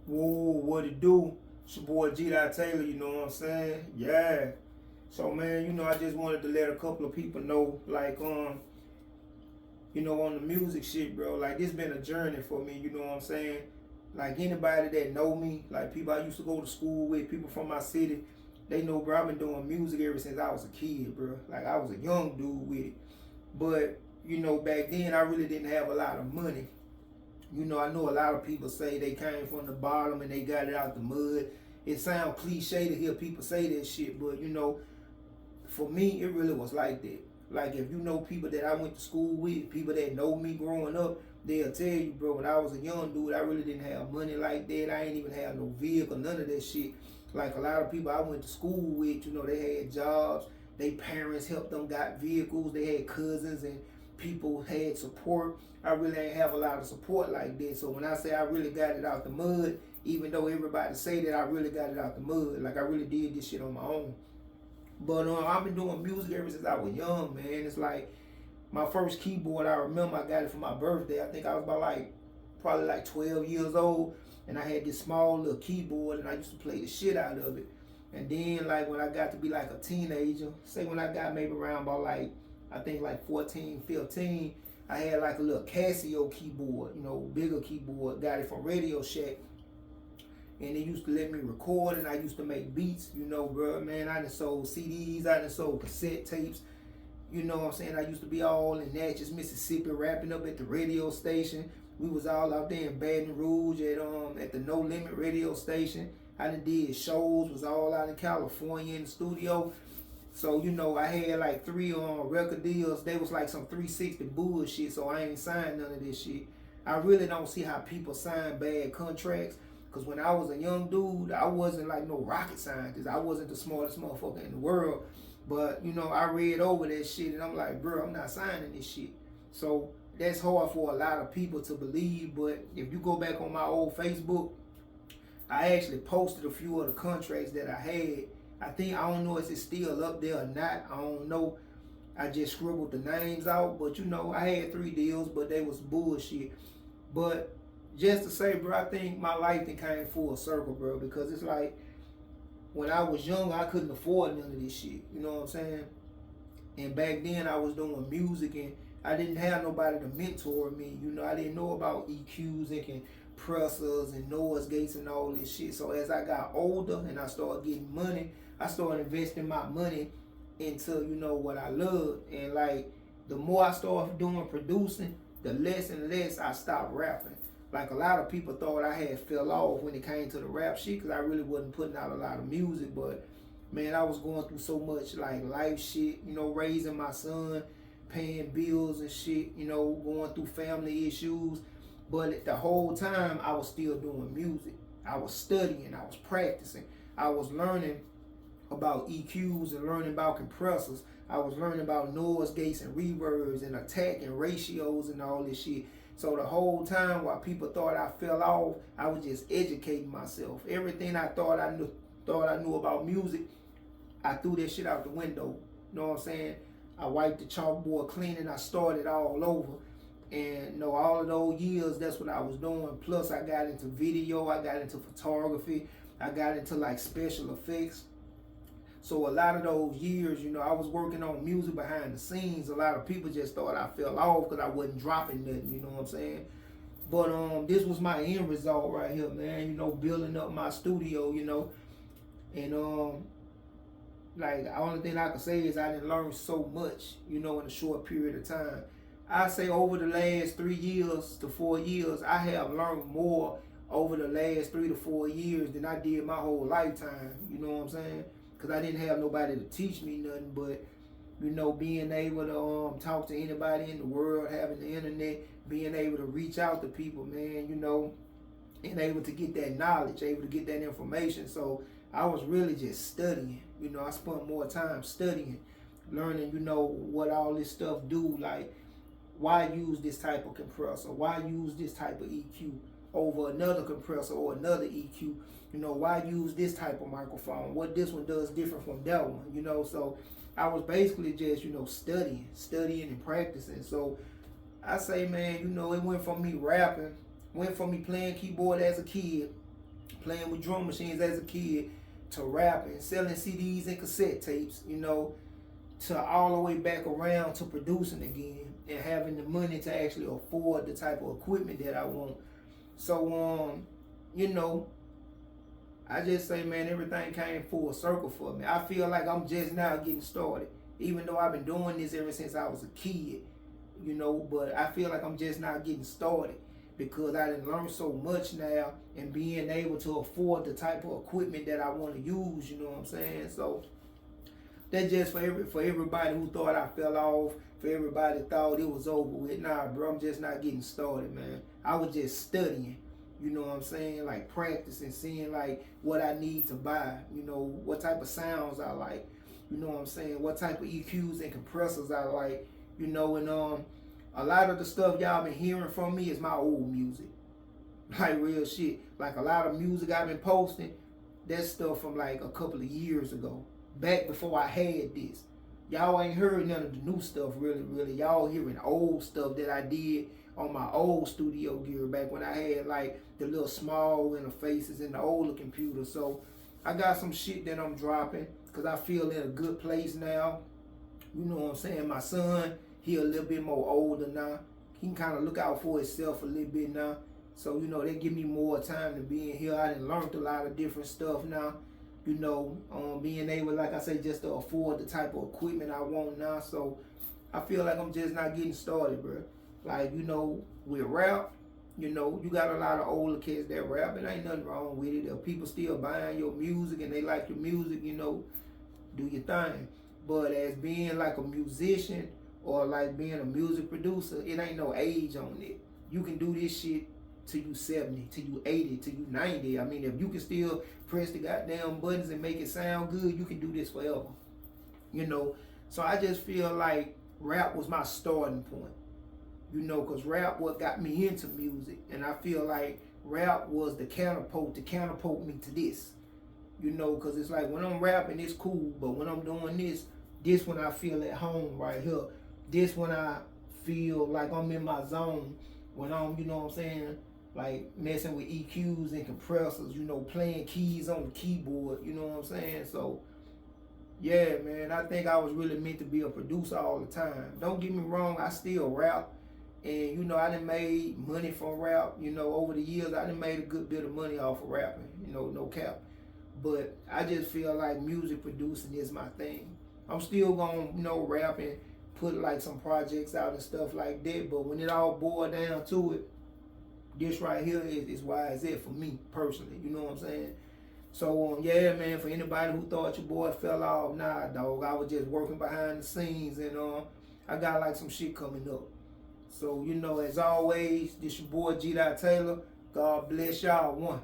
Whoa, what it do? It's your boy G. Taylor, you know what I'm saying? Yeah. So man, I just wanted to let a couple of people know, like, on the music shit, bro. Like this been a journey for me, you know what I'm saying? Like anybody that know me, like people I used to go to school with, people from my city, they know, bro, I've been doing music ever since I was a kid, bro. Like I was a young dude with it. But, back then I really didn't have a lot of money. I know a lot of people say they came from the bottom and they got it out the mud. It sounds cliche to hear people say that shit, but for me, it really was like that. Like if you know people that I went to school with, people that know me growing up, they'll tell you, bro, when I was a young dude, I really didn't have money like that. I ain't even have no vehicle, none of that shit. Like a lot of people I went to school with, they had jobs. They parents helped them, got vehicles. They had cousins and people had support. I really ain't have a lot of support like that. So when I say I really got it out the mud, even though everybody say that I really got it out the mud, like I really did this shit on my own. But I've been doing music ever since I was young, man. It's like my first keyboard, I remember I got it for my birthday. I think I was about probably like 12 years old. And I had this small little keyboard and I used to play the shit out of it. And then like when I got to be like a teenager, say when I got maybe around about I think like 14, 15, I had like a little Casio keyboard, bigger keyboard. Got it from Radio Shack. And they used to let me record and I used to make beats, bro, man. I done sold CDs, I done sold cassette tapes. You know what I'm saying? I used to be all in Natchez, Mississippi, rapping up at the radio station. We was all out there in Baton Rouge at the No Limit radio station. I done did shows, was all out in California in the studio. So, I had like 3 record deals. They was like some 360 bullshit, so I ain't signed none of this shit. I really don't see how people sign bad contracts. Because when I was a young dude, I wasn't like no rocket scientist. I wasn't the smartest motherfucker in the world. But, I read over that shit and I'm like, bro, I'm not signing this shit. So that's hard for a lot of people to believe. But if you go back on my old Facebook, I actually posted a few of the contracts that I had. I don't know if it's still up there or not. I don't know. I just scribbled the names out. But, I had 3 deals, but they was bullshit. But just to say, bro, I think my life then came full circle, bro, because it's like when I was young, I couldn't afford none of this shit. You know what I'm saying? And back then, I was doing music and I didn't have nobody to mentor me. I didn't know about EQs and compressors and noise gates and all this shit. So as I got older and I started getting money, I started investing my money into, what I love. And like the more I started doing producing, the less and less I stopped rapping. Like a lot of people thought I had fell off when it came to the rap shit because I really wasn't putting out a lot of music. But man, I was going through so much like life shit, raising my son, paying bills and shit, going through family issues. But the whole time I was still doing music. I was studying, I was practicing, I was learning about EQs and learning about compressors. I was learning about noise gates and reverbs and attack and ratios and all this shit. So the whole time while people thought I fell off, I was just educating myself. Everything I thought I knew about music, I threw that shit out the window. You know what I'm saying? I wiped the chalkboard clean and I started all over. And all of those years, that's what I was doing. Plus I got into video, I got into photography, I got into like special effects. So a lot of those years, I was working on music behind the scenes. A lot of people just thought I fell off because I wasn't dropping nothing, you know what I'm saying? But this was my end result right here, man, building up my studio, and like the only thing I can say is I didn't learn so much, in a short period of time. I say over the last 3 years to 4 years, I have learned more over the last 3 to 4 years than I did my whole lifetime, you know what I'm saying? Because I didn't have nobody to teach me nothing, but being able to talk to anybody in the world, having the internet, being able to reach out to people, man, and able to get that knowledge, able to get that information. So I was really just studying. I spent more time studying, learning, what all this stuff do, like why use this type of compressor, why use this type of EQ over another compressor or another EQ. Why use this type of microphone? What this one does different from that one, So I was basically just, studying and practicing. So I say, man, it went from me rapping, went from me playing keyboard as a kid, playing with drum machines as a kid, to rapping, selling CDs and cassette tapes, you know, to all the way back around to producing again and having the money to actually afford the type of equipment that I want. So, you know, I just say, man, everything came full circle for me. I feel like I'm just now getting started, even though I've been doing this ever since I was a kid, you know, but I feel like I'm just now getting started because I done learned so much now and being able to afford the type of equipment that I want to use, you know what I'm saying? So that's just for everybody who thought I fell off, for everybody thought it was over with. Nah, bro, I'm just not getting started, man. I was just studying, you know what I'm saying? Like practicing, seeing like what I need to buy, you know, what type of sounds I like, you know what I'm saying? What type of EQs and compressors I like, you know, and a lot of the stuff y'all been hearing from me is my old music. Like real shit. Like a lot of music I've been posting, that's stuff from like a couple of years ago. Back before I had this. Y'all ain't heard none of the new stuff really. Y'all hearing old stuff that I did on my old studio gear back when I had like the little small interfaces and the older computer. So I got some shit that I'm dropping because I feel in a good place now. You know what I'm saying? My son, he a little bit more older now. He can kind of look out for himself a little bit now. So, you know, they give me more time to be in here. I done learned a lot of different stuff now. You know, being able, like I say, just to afford the type of equipment I want now. So I feel like I'm just not getting started, bro. Like, you know, with rap, you know, you got a lot of older kids that rap, and ain't nothing wrong with it. If people still buying your music and they like your music, you know, do your thing. But as being like a musician or like being a music producer, it ain't no age on it. You can do this shit till you 70, till you 80, till you 90. I mean, if you can still press the goddamn buttons and make it sound good, you can do this forever. You know, so I just feel like rap was my starting point. You know, because rap what got me into music. And I feel like rap was the catapult to catapult me to this. You know, because it's like when I'm rapping, it's cool. But when I'm doing this when I feel at home right here. This when I feel like I'm in my zone. When I'm, you know what I'm saying, like messing with EQs and compressors, you know, playing keys on the keyboard, you know what I'm saying? So, yeah, man, I think I was really meant to be a producer all the time. Don't get me wrong, I still rap. And, you know, I done made money from rap. You know, over the years, I done made a good bit of money off of rapping, you know, no cap. But I just feel like music producing is my thing. I'm still going to, you know, rap and put like some projects out and stuff like that. But when it all boiled down to it, this right here is why it's it for me personally. You know what I'm saying? So, yeah, man, for anybody who thought your boy fell off, nah, dog. I was just working behind the scenes and I got like some shit coming up. So, you know, as always, this your boy G. Taylor. God bless y'all. One.